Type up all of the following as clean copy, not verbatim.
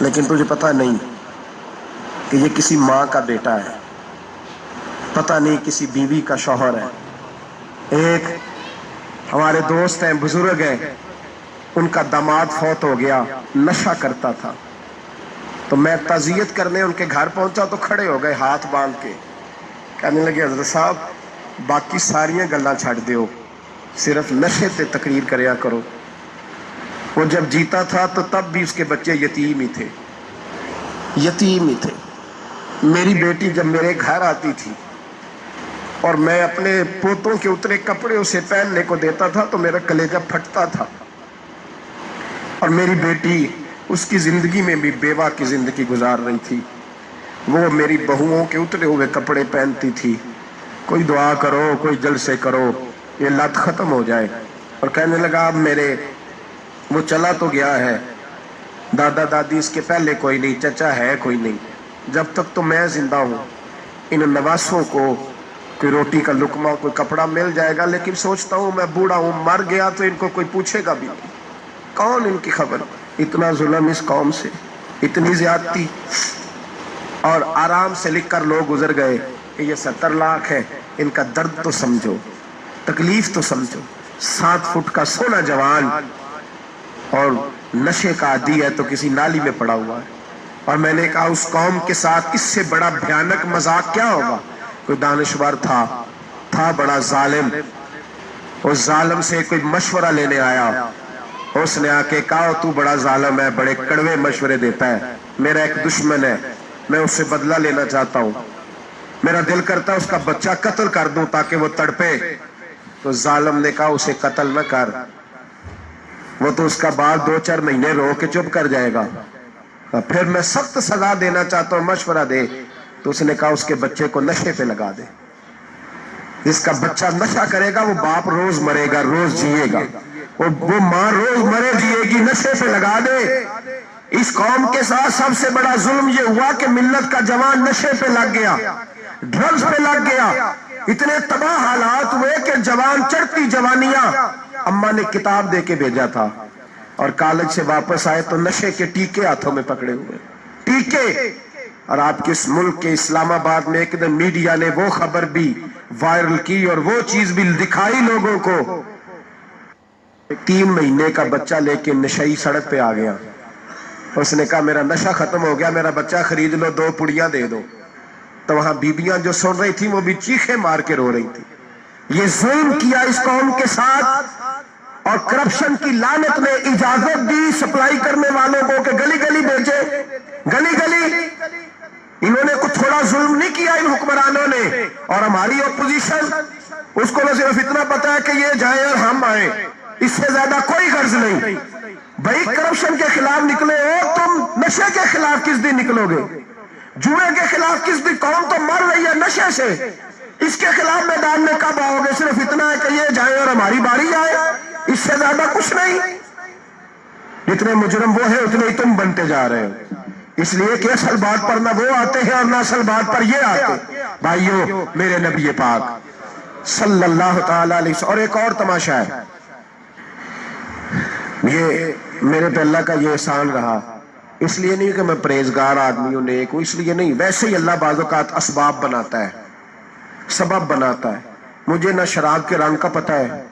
لیکن تجھے پتہ نہیں کہ یہ کسی ماں کا بیٹا ہے، پتہ نہیں کسی بیوی کا شوہر ہے۔ ایک ہمارے دوست ہیں، بزرگ ہیں، ان کا داماد فوت ہو گیا، نشہ کرتا تھا، تو میں تعزیت کرنے ان کے گھر پہنچا تو کھڑے ہو گئے ہاتھ باندھ کے، کہنے لگے حضرت صاحب باقی ساریاں گلاں چھڑ دیو، صرف نشے تے تقریر کریا کرو۔ وہ جب جیتا تھا تو تب بھی اس کے بچے یتیم ہی تھے، یتیم ہی تھے۔ میری بیٹی جب میرے گھر آتی تھی اور میں اپنے پوتوں کے اترے کپڑے اسے پہننے کو دیتا تھا تو میرا کلیجہ پھٹتا تھا۔ اور میری بیٹی اس کی زندگی میں بھی بیوہ کی زندگی گزار رہی تھی، وہ میری بہوؤں کے اترے ہوئے کپڑے پہنتی تھی۔ کوئی دعا کرو، کوئی جلسے کرو، یہ لت ختم ہو جائے۔ اور کہنے لگا اب میرے وہ چلا تو گیا ہے، دادا دادی اس کے پہلے کوئی نہیں، چچا ہے کوئی نہیں، جب تک تو میں زندہ ہوں ان نواسوں کو کوئی روٹی کا لقمہ، کوئی کپڑا مل جائے گا، لیکن سوچتا ہوں میں بوڑھا ہوں، مر گیا تو ان کو کوئی پوچھے گا بھی نہیں، کون ان کی خبر۔ اتنا ظلم اس قوم سے، اتنی زیادتی، اور آرام سے لکھ کر لوگ گزر گئے کہ یہ 70 لاکھ ہے، ان کا درد تو سمجھو، تکلیف تو سمجھو۔ 7 فٹ کا سونا جوان اور نشے کا عادی ہے تو کسی نالی میں پڑا ہوا ہے۔ اور میں نے کہا اس قوم کے ساتھ اس سے بڑا بھیانک مذاق کیا ہوگا۔ کوئی دانشور تھا بڑا ظالم، اس ظالم سے کوئی مشورہ لینے آیا، اس نے آ کے کہا تو بڑا ظالم ہے، بڑے کڑوے مشورے دیتا ہے، میرا ایک دشمن ہے، میں اس سے بدلہ لینا چاہتا ہوں، میرا دل کرتا ہے اس کا بچہ قتل کر دوں تاکہ وہ تڑپے۔ تو ظالم نے کہا اسے قتل نہ کر، وہ تو اس کا بعد 2-4 مہینے رو کے چپ کر جائے گا، پھر میں سخت سزا دینا چاہتا ہوں، مشورہ دے۔ تو اس نے کہا اس کے بچے کو نشے پہ لگا دے، جس کا بچہ نشہ کرے گا وہ باپ روز مرے گا، روز جیے گا، وہ ماں روز مرے جیے گی، نشے پہ لگا دے۔ اس قوم کے ساتھ سب سے بڑا ظلم یہ ہوا کہ ملت کا جوان نشے پہ لگ گیا، ڈرگز پہ لگ گیا، اتنے تباہ حالات ہوئے کہ جوان چڑھتی جوانیاں، اماں نے کتاب دے کے بھیجا تھا، اور کالج سے واپس آئے تو نشے کے ٹیکے ہاتھوں میں پکڑے ہوئے، ٹیکے۔ اور آپ کے اس ملک کے اسلام آباد میں ایک دن میڈیا نے وہ خبر بھی وائرل کی اور وہ چیز بھی دکھائی لوگوں کو، 3 مہینے کا بچہ لے کے نشئی سڑک پہ آ گیا، اس نے کہا میرا نشہ ختم ہو گیا، میرا بچہ خرید لو، 2 پڑیاں دے دو۔ تو وہاں بیبیاں جو سن رہی تھیں وہ بھی چیخیں مار کے رو رہی تھی۔ یہ ظلم کیا اس قوم کے ساتھ، اور کرپشن کی لعنت نے اجازت دی سپلائی کرنے والوں کو کہ گلی گلی بیچے، گلی گلی۔ انہوں نے کچھ تھوڑا ظلم نہیں کیا ان حکمرانوں نے، اور ہماری اپوزیشن اس کو نہ صرف اتنا پتا ہے کہ یہ جائیں اور ہم آئیں، اس سے زیادہ کوئی غرض نہیں۔ بھائی کرپشن کے خلاف نکلے ہو تم، نشے کے خلاف کس دن نکلو گے؟ جوئے کے خلاف کس دن؟ قوم تو مر رہی ہے نشے سے، اس کے خلاف میدان میں کب آؤ گے؟ صرف اتنا ہے کہ یہ جائیں اور ہماری باری آئے، اس سے زیادہ کچھ نہیں۔ جتنے مجرم وہ ہیں اتنے ہی تم بنتے جا رہے ہو، اس لیے کہ اصل بات پر نہ وہ آتے ہیں اور نہ اصل بات پر یہ آتے۔ بھائیو، میرے نبی پاک صلی اللہ تعالی علیہ وسلم، اور ایک اور تماشا ہے، یہ میرے پہ اللہ کا یہ احسان رہا، اس لیے نہیں کہ میں پرہیزگار آدمی ہوں، نیک ہوں، اس لیے نہیں، ویسے ہی اللہ بعض اوقات اسباب بناتا ہے، سبب بناتا ہے۔ مجھے نہ شراب کے رنگ کا پتہ ہے،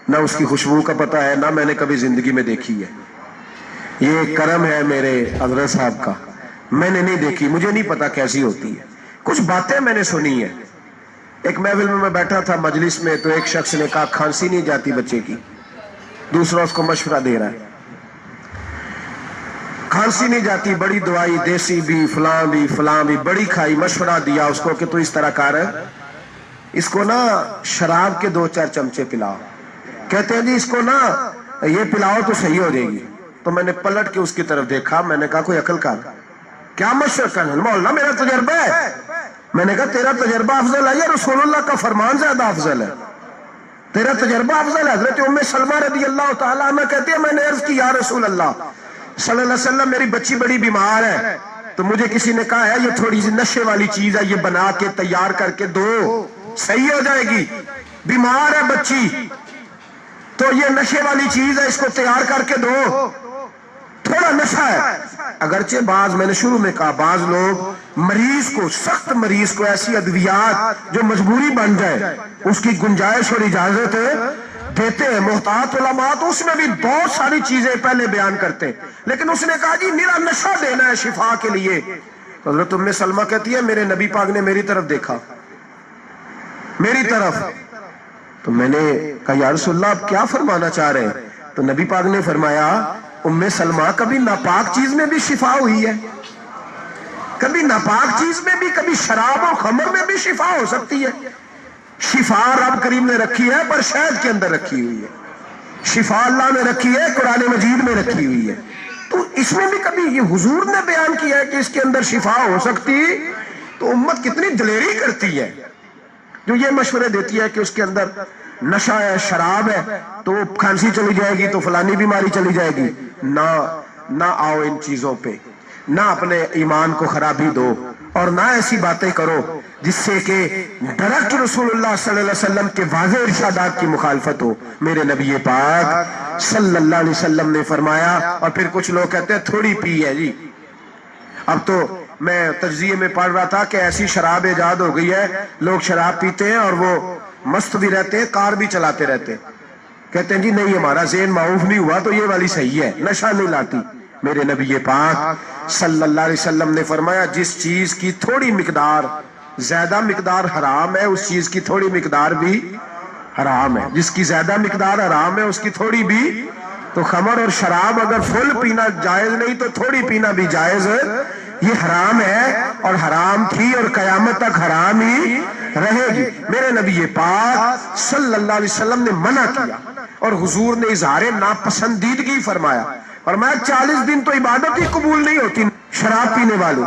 نہ اس کی خوشبو کا پتہ ہے، نہ میں نے کبھی زندگی میں دیکھی ہے، یہ کرم ہے میرے حضرت صاحب کا، میں نے نہیں دیکھی، مجھے نہیں پتا کیسی ہوتی ہے، کچھ باتیں میں نے سنی ہیں۔ ایک محفل میں بیٹھا تھا مجلس میں، تو ایک شخص نے کہا کھانسی نہیں جاتی بچے کی، دوسرا اس کو مشورہ دے رہا ہے، کھانسی نہیں جاتی، بڑی دوائی دیسی بھی فلاں بھی بڑی کھائی، مشورہ دیا اس کو کہ تو اس طرح کر، اس کو نا شراب کے 2-4 چمچے پلاؤ، کہتے ہیں جی اس کو نا یہ پلاؤ تو صحیح ہو جائے گی۔ تو میں نے پلٹ کے اس کی طرف دیکھا، میں نے کہا کوئی عقل کر، کیا مشورہ کرنا؟ مولانا میرا تجربہ ہے۔ میں نے کہا تیرا تجربہ افضل ہے یا رسول اللہ کا فرمان زیادہ افضل ہے؟ تیرا تجربہ افضل ہے۔ حضرت ام سلمہ رضی اللہ تعالیٰ عنہ کہتی ہے میں نے عرض کی یا رسول اللہ صلی اللہ علیہ وسلم میری بچی بڑی بیمار ہے، تو مجھے کسی نے کہا ہے یہ تھوڑی سی نشے والی چیز ہے، یہ بنا کے تیار کر کے دو، صحیح ہو جائے گی، بیمار ہے بچی تو یہ نشے والی چیز ہے، اس کو تیار کر کے دو، تھوڑا نشہ ہے۔ اگرچہ بعض، میں نے شروع میں کہا، بعض لوگ مریض کو، سخت مریض کو ایسی ادویات جو مجبوری بن جائے اس کی گنجائش اور اجازت دیتے ہیں محتاط علماء، تو اس میں بھی بہت ساری چیزیں پہلے بیان کرتے ہیں، لیکن اس نے کہا جی میرا نشہ دینا ہے شفا کے لیے. تو حضرت ام سلمہ کہتی ہے میرے نبی پاک نے میری طرف دیکھا، میری طرف. تو میں نے کہا یا رسول اللہ آپ کیا فرمانا چاہ رہے ہیں؟ تو نبی پاک نے فرمایا ام سلمہ کبھی ناپاک چیز میں بھی شفا ہوئی ہے، کبھی ناپاک چیز میں بھی، کبھی شراب اور خمر میں بھی شفا ہو سکتی ہے. شفا رب کریم نے رکھی ہے پر شہد کے اندر رکھی ہوئی ہے، شفا اللہ نے رکھی ہے قرآن مجید میں رکھی ہوئی ہے. تو اس میں بھی کبھی یہ حضور نے بیان کیا ہے کہ اس کے اندر شفا ہو سکتی. تو امت کتنی دلیری کرتی ہے جو یہ مشورے دیتی ہے کہ اس کے اندر نشہ ہے، شراب ہے، تو کھانسی چلی جائے گی تو فلانی بیماری چلی جائے گی. نہ آؤ ان چیزوں پہ، نہ اپنے ایمان کو خرابی دو، اور نہ ایسی باتیں کرو جس سے کہ ڈائریکٹ رسول اللہ صلی اللہ علیہ وسلم کے واضح ارشادات کی مخالفت ہو. میرے نبی پاک صلی اللہ علیہ وسلم نے فرمایا. اور پھر کچھ لوگ کہتے ہیں تھوڑی پی ہے جی. اب تو میں تجزیے میں پڑھ رہا تھا کہ ایسی شراب ایجاد ہو گئی ہے، لوگ شراب پیتے ہیں اور وہ مست بھی رہتے ہیں، کار بھی چلاتے رہتے ہیں، کہتے ہیں جی نہیں ہمارا ذہن معاف نہیں ہوا تو یہ والی صحیح ہے، نشہ نہیں لاتی. میرے نبی پاک صلی اللہ علیہ وسلم نے فرمایا جس چیز کی تھوڑی مقدار، زیادہ مقدار حرام ہے اس چیز کی تھوڑی مقدار بھی حرام ہے، جس کی زیادہ مقدار حرام ہے اس کی تھوڑی بھی. تو خمر اور شراب اگر فل پینا جائز نہیں تو تھوڑی پینا بھی جائز، یہ حرام ہے اور حرام تھی اور قیامت تک حرام ہی رہے گی. میرے نبی پاک صلی اللہ علیہ وسلم نے منع کیا اور حضور نے اظہار ناپسندیدگی فرمایا. فرمایا 40 دن تو عبادت ہی قبول نہیں ہوتی شراب پینے والے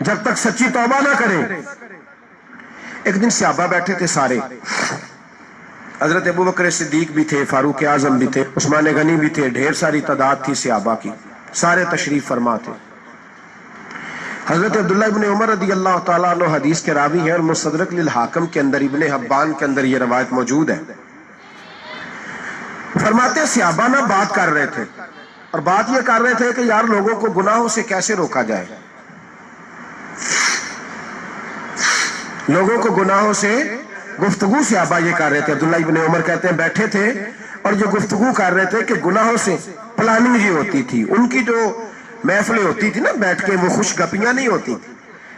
جب تک سچی توبہ نہ کریں. ایک دن صحابہ بیٹھے تھے سارے، حضرت ابو بکر صدیق بھی تھے، فاروق اعظم بھی تھے، عثمان غنی بھی تھے، ڈھیر ساری تعداد تھی صحابہ کی، سارے تشریف فرما تھے. حضرت عبداللہ ابن عمر رضی اللہ تعالیٰ عنہ حدیث کے راوی ہیں اور مستدرک للحاکم کے اندر، ابن حبان کے اندر یہ روایت موجود ہے. فرماتے ہیں صحابہ نہ بات کر رہے تھے اور بات یہ کر رہے تھے کہ یار لوگوں کو گناہوں سے کیسے روکا جائے، لوگوں کو گناہوں سے گفتگو. صحابہ یہ کر رہے تھے، عبداللہ ابن عمر کہتے ہیں بیٹھے تھے اور جو گفتگو کر رہے تھے کہ گناہوں سے پلاننگ یہ ہوتی تھی. ان کی جو محفلیں ہوتی تھی نا بیٹھ کے، وہ خوش گپیاں نہیں ہوتی تھی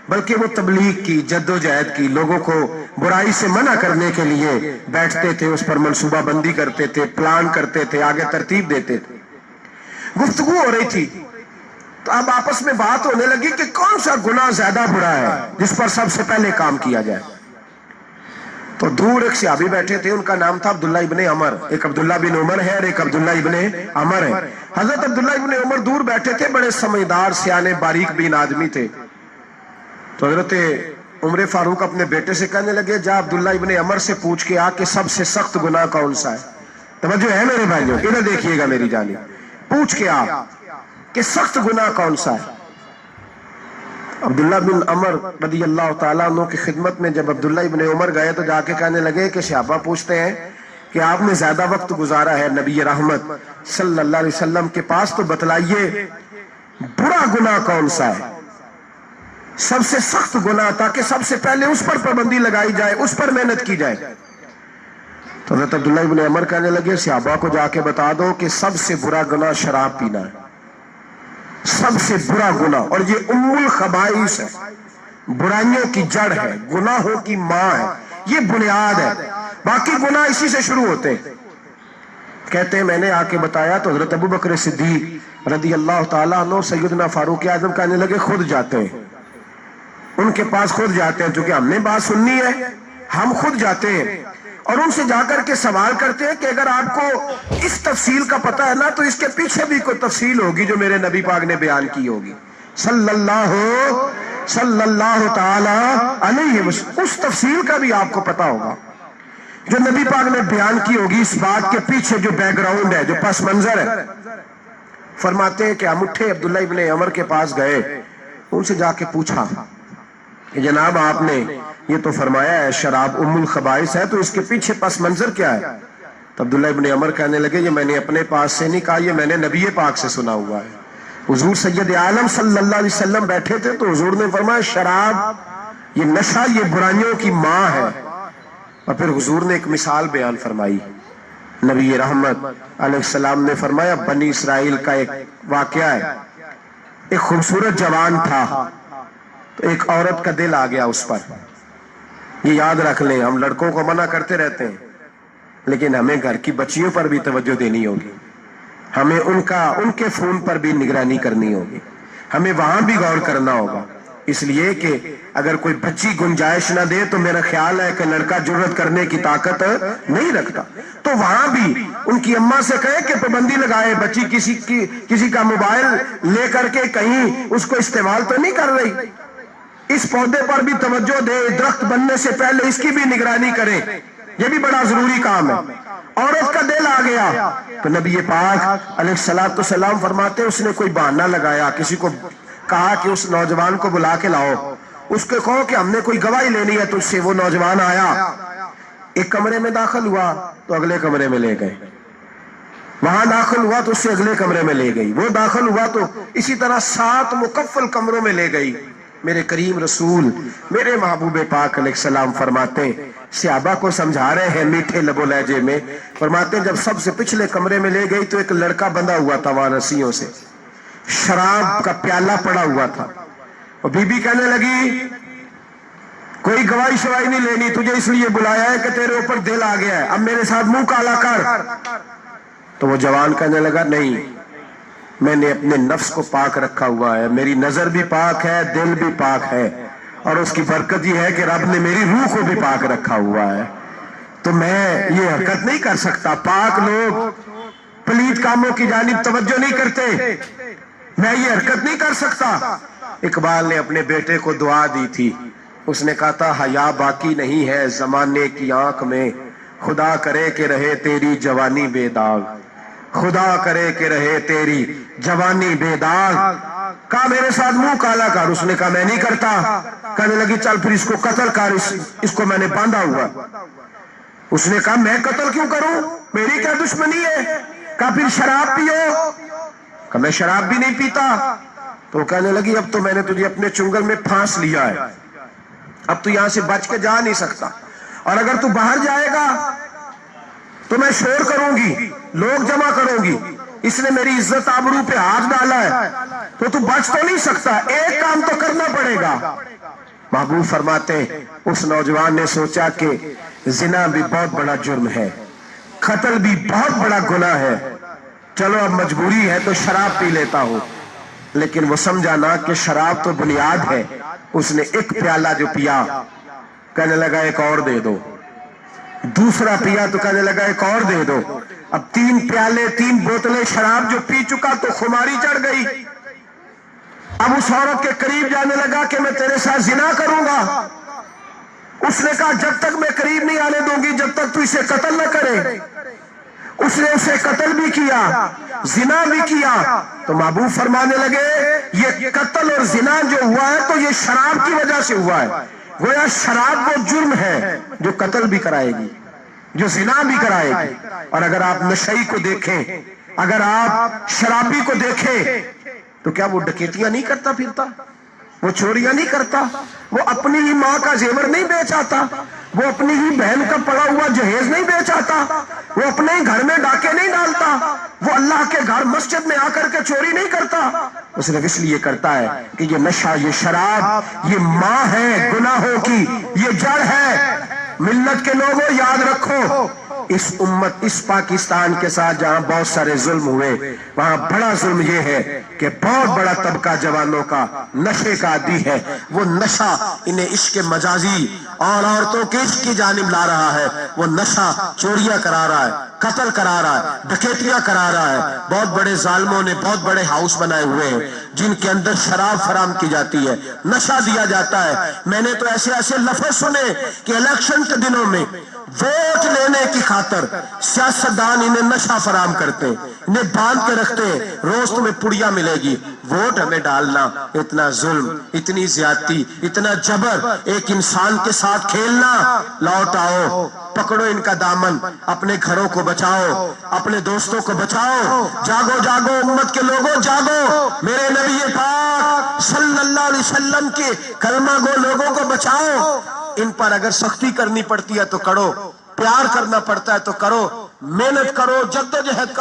بلکہ وہ تبلیغ کی، جدوجہد کی، لوگوں کو برائی سے منع کرنے کے لیے بیٹھتے تھے، اس پر منصوبہ بندی کرتے تھے، پلان کرتے تھے، آگے ترتیب دیتے تھے. گفتگو ہو رہی تھی تو اب آپس میں بات ہونے لگی کہ کون سا گناہ زیادہ برا ہے جس پر سب سے پہلے کام کیا جائے. تو دور ایک صحابی بیٹھے تھے، ان کا نام تھا عبداللہ ابن عمر. ایک عبداللہ بن عمر ہے اور ایک عبداللہ ابن عمر ہے. حضرت عبداللہ ابن عمر دور بیٹھے تھے، بڑے سمجھدار سیانے باریک بین آدمی تھے. تو حضرت عمر فاروق اپنے بیٹے سے کہنے لگے جا عبداللہ ابن عمر سے پوچھ کے آ کہ سب سے سخت گناہ کون سا ہے. توجہ ہے میرے بھائیوں، ادھر دیکھیے گا میری جانب، پوچھ کے آ کہ سخت گناہ کون سا ہے. عبداللہ بن عمر رضی اللہ تعالیٰ عنہ کی خدمت میں جب عبداللہ ابن عمر گئے تو جا کے کہنے لگے کہ صحابہ پوچھتے ہیں کہ آپ نے زیادہ وقت گزارا ہے نبی رحمت صلی اللہ علیہ وسلم کے پاس، تو بتلائیے برا گناہ کون سا ہے، سب سے سخت گناہ، تاکہ سب سے پہلے اس پر پابندی لگائی جائے، اس پر محنت کی جائے. تو حضرت عبداللہ ابن عمر کہنے لگے صحابہ کو جا کے بتا دو کہ سب سے برا گناہ شراب پینا ہے، سب سے برا گناہ، اور یہ ام الخبائث ہے، برائیوں کی جڑ ہے، گناہوں کی ماں ہے، یہ بنیاد ہے، باقی گناہ اسی سے شروع ہوتے ہیں. کہتے ہیں میں نے آ کے بتایا تو حضرت ابو بکر صدیق رضی اللہ تعالیٰ عنہ سیدنا فاروق اعظم کہنے لگے خود جاتے ہیں، ان کے پاس خود جاتے ہیں، چونکہ ہم نے بات سننی ہے ہم خود جاتے ہیں اور ان سے جا کر کے سوال کرتے ہیں کہ اگر آپ کو اس تفصیل کا پتہ ہے نا تو اس کے پیچھے بھی کوئی تفصیل ہوگی جو میرے نبی پاک نے بیان کی ہوگی صلی اللہ تعالی علیہ وسلم، اس تفصیل کا بھی آپ کو پتہ ہوگا جو نبی پاک نے بیان کی ہوگی، اس بات کے پیچھے جو بیک گراؤنڈ ہے، جو پس منظر ہے. فرماتے ہیں کہ ہم اٹھے، عبداللہ ابن عمر کے پاس گئے، ان سے جا کے پوچھا کہ جناب آپ نے یہ تو فرمایا ہے شراب ام الخبائث ہے، تو اس کے پیچھے پس منظر کیا ہے؟ تو عبداللہ ابن عمر کہنے لگے یہ میں نے اپنے پاس سے نہیں کہا، یہ میں نے نبی پاک سے سنا ہوا ہے. حضور سید عالم صلی اللہ علیہ وسلم بیٹھے تھے تو حضور نے فرمایا شراب یہ نشہ یہ برائیوں کی ماں ہے. اور پھر حضور نے ایک مثال بیان فرمائی. نبی رحمت علیہ السلام نے فرمایا بنی اسرائیل کا ایک واقعہ ہے. ایک خوبصورت جوان تھا تو ایک عورت کا دل آ گیا اس پر. یہ یاد رکھ لیں, ہم لڑکوں کو منع کرتے رہتے ہیں لیکن ہمیں گھر کی بچیوں پر بھی توجہ دینی ہوگی, ہمیں ان کے فون پر بھی نگرانی کرنی ہوگی, ہمیں وہاں بھی غور کرنا ہوگا. اس لیے کہ اگر کوئی بچی گنجائش نہ دے تو میرا خیال ہے کہ لڑکا جرأت کرنے کی طاقت نہیں رکھتا. تو وہاں بھی ان کی اماں سے کہے کہ پابندی لگائے, بچی کسی کا موبائل لے کر کے کہیں اس کو استعمال تو نہیں کر رہی, اس پودے پر بھی توجہ دے, درخت بننے سے پہلے اس کی بھی نگرانی کرے, یہ بھی بڑا ضروری کام ہے. عورت کا دل آ گیا تو نبی پاک علیہ الصلوۃ والسلام فرماتے اس نے کوئی بہانہ لگایا, کسی کو کہا کہ اس نوجوان کو بلا کے لاؤ, اس کو کہو کہ ہم نے کوئی گواہی لینی ہے تجھ سے. وہ نوجوان آیا, ایک کمرے میں داخل ہوا تو اگلے کمرے میں لے گئے, وہاں داخل ہوا تو اس سے اگلے کمرے میں لے گئی, وہ داخل ہوا تو اسی طرح 7 مکفل کمروں میں لے گئی. میرے کریم رسول میرے محبوب پاک علیہ السلام فرماتے صحابہ کو سمجھا رہے ہیں میٹھے لب و لہجے میں, فرماتے جب سب سے پچھلے کمرے میں لے گئی تو ایک لڑکا بندھا ہوا تھا وہاں رسیوں سے, شراب کا پیالہ پڑا ہوا تھا. اور بی بی کہنے لگی کوئی گواہی شواہی نہیں لینی, تجھے اس لیے بلایا ہے کہ تیرے اوپر دل آ گیا ہے, اب میرے ساتھ منہ کالا کر. تو وہ جوان کہنے لگا نہیں, میں نے اپنے نفس کو پاک رکھا ہوا ہے, میری نظر بھی پاک ہے, دل بھی پاک ہے, اور اس کی برکت یہ ہے کہ رب نے میری روح کو بھی پاک رکھا ہوا ہے, تو میں یہ حرکت نہیں کر سکتا. پاک لوگ پلید کاموں کی جانب توجہ نہیں کرتے, میں یہ حرکت نہیں کر سکتا. اقبال نے اپنے بیٹے کو دعا دی تھی, اس نے کہا تھا حیا باقی نہیں ہے زمانے کی آنکھ میں, خدا کرے کہ رہے تیری جوانی بے داغ, خدا کرے کہ رہے تیری جوانی بے داغ. کہا میرے ساتھ منہ کالا کر, اس نے کہا میں نہیں کرتا. کہنے لگی چل پھر اس کو قتل کر, اس کو میں نے باندھا ہوا. اس نے کہا میں قتل کیوں کروں, میری کیا دشمنی ہے. کہا پھر شراب پیو, کہا میں شراب بھی نہیں پیتا. تو کہنے لگی اب تو میں نے تجھے اپنے چنگل میں پھانس لیا ہے, اب تو یہاں سے بچ کے جا نہیں سکتا, اور اگر تو باہر جائے گا تو میں شور کروں گی, لوگ جمع کروں گی, اس نے میری عزت آبرو پہ ہاتھ ڈالا ہے, تو بچ تو نہیں سکتا, ایک کام تو کرنا پڑے گا. محبوب فرماتے اس نوجوان نے سوچا کہ زنا بھی بہت بڑا جرم ہے, قتل بھی بہت بڑا گناہ ہے, چلو اب مجبوری ہے تو شراب پی لیتا ہوں. لیکن وہ سمجھا نہ کہ شراب تو بنیاد ہے. اس نے ایک پیالہ جو پیا, کہنے لگا ایک اور دے دو, دوسرا پیا تو کہنے لگا ایک اور دے دو. اب 3 پیالے 3 بوتلیں شراب جو پی چکا تو خماری چڑھ گئی. اب اس عورت کے قریب جانے لگا کہ میں تیرے ساتھ زنا کروں گا. اس نے کہا جب تک میں قریب نہیں آنے دوں گی جب تک تو اسے قتل نہ کرے. اس نے اسے قتل بھی کیا, زنا بھی کیا. تو محبوب فرمانے لگے یہ قتل اور زنا جو ہوا ہے تو یہ شراب کی وجہ سے ہوا ہے. گویا شراب وہ جرم ہے جو قتل بھی کرائے گی, جو زنا بھی کرائے گی. اور اگر آپ نشئی کو دیکھیں, اگر آپ شرابی کو دیکھیں تو کیا وہ ڈکیتیاں نہیں کرتا پھرتا, وہ چوریاں نہیں کرتا, وہ اپنی ہی ماں کا زیور نہیں بیچ آتا, وہ اپنی ہی بہن کا پڑا ہوا جہیز نہیں بیچ آتا, وہ اپنے ہی گھر میں ڈاکے نہیں ڈالتا, وہ اللہ کے گھر مسجد میں آ کر کے چوری نہیں کرتا. وہ صرف اس لیے کرتا ہے کہ یہ نشہ, یہ شراب یہ ماں ہے گناہوں کی, یہ جڑ ہے. ملت کے لوگوں یاد رکھو, اس امت اس پاکستان کے ساتھ جہاں بہت سارے ظلم ہوئے وہاں بڑا ظلم یہ ہے کہ بہت بڑا طبقہ جوانوں کا نشے کا عادی ہے. وہ نشہ انہیں عشق مجازی اور عورتوں کے عشق کی جانب لا رہا ہے. وہ نشہ چوریاں کرا رہا ہے, قتل کرا رہا ہے, ڈکیتیاں کرا رہا ہے. بہت بڑے ظالموں نے بہت بڑے ہاؤس بنائے ہوئے ہیں جن کے اندر شراب فراہم کی جاتی ہے, نشہ دیا جاتا ہے. میں نے تو ایسے ایسے لفظ سنے کہ الیکشن کے دنوں میں ووٹ لینے کی خاطر سیاستدان انہیں نشہ فراہم کرتے, انہیں باندھ کے رکھتے, روز تمہیں پڑیا ملے گی, ووٹ ہمیں ڈالنا. اتنا ظلم, اتنی زیادتی, اتنا جبر, ایک انسان کے ساتھ کھیلنا. لوٹ آؤ پکڑو ان کا دامن، اپنے گھروں کو بچاؤ، اپنے دوستوں کو بچاؤ. جاگو جاگو امت کے لوگوں، جاگو. میرے نبی پاک صلی اللہ علیہ وسلم کے کلمہ گو لوگوں کو بچاؤ. ان پر اگر سختی کرنی پڑتی ہے تو کرو، پیار کرنا پڑتا ہے تو کرو، محنت کرو، جدوجہد کرو.